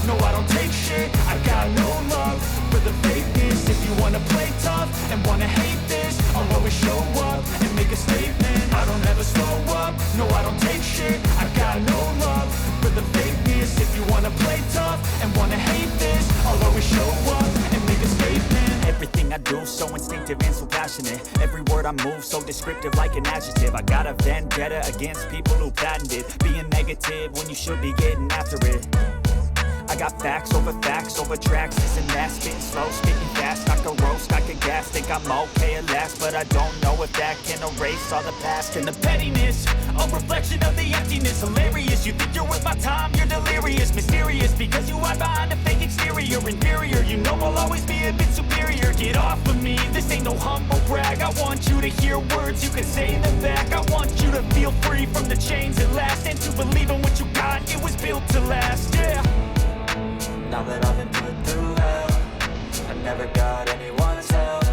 no I don't take shit. I got no love for the fakeness. If you wanna play tough and wanna hate this, I'll always show up and make a statement. I don't ever slow up, no I don't take shit. I got no love for the fakeness. If you wanna play tough and wanna hate this, I'll always show up and make a statement. Everything I do so instinctive and so passionate. Every word I move so descriptive like an adjective. I got a vendetta against people who patented being negative when you should be getting after it. I got facts over tracks, this and that, spitting slow, spitting fast, I can roast, I can gas, think I'm okay at last, but I don't know if that can erase all the past and the pettiness, a reflection of the emptiness, hilarious, you think you're worth my time, you're delirious, mysterious, because you hide behind a fake exterior, inferior, you know I'll always be a bit superior, get off of me, this ain't no humble brag, I want you to hear words, you can say them back, I want you to feel free from the chains at last, and to believe in what you got, it was built to last, yeah. Now that I've been put through hell, I never got anyone's help,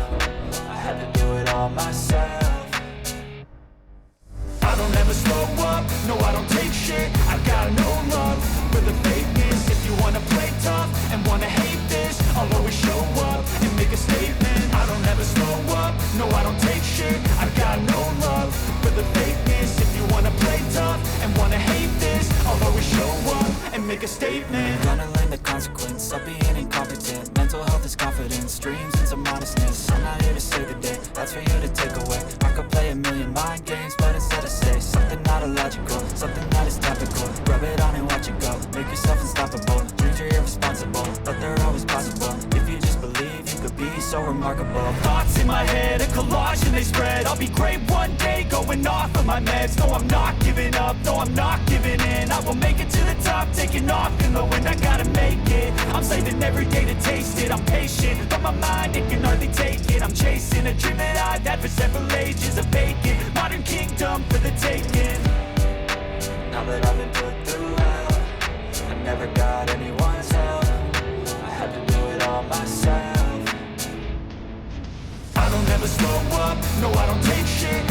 I had to do it all myself. I don't ever slow up, no I don't take shit, I got no love for the fakeness. If you wanna play tough and wanna hate this, I'll always show up and make a statement. I don't ever slow up, no I don't take shit, I got no love for the fakeness. If you wanna play tough and wanna hate this, I'll always show up and make a statement. I'm gonna learn the consequence of being incompetent. Mental health is confidence, dreams and some honestness. I'm not here to save the day, that's for you to take away. I could play a million mind games, but instead I say something not illogical, something that is topical. Rub it on and watch it go, make yourself unstoppable. Dreams are irresponsible, but they're always possible. If you just believe, you could be so remarkable. Thoughts in my head, a collage and they spread. I'll be great one day, going off of my meds. No, I'm not giving up, no, I'm not giving in. I will make it to the top, taking off in the wind. I gotta make it, I'm saving every day to taste it. I'm patient, but my mind, it can hardly take it. I'm chasing a dream that I've had for several ages. A vacant, modern kingdom for the taking. Now that I've been put through hell, I never got anyone's help, I had to do it all myself. I don't ever slow up, no I don't take shit,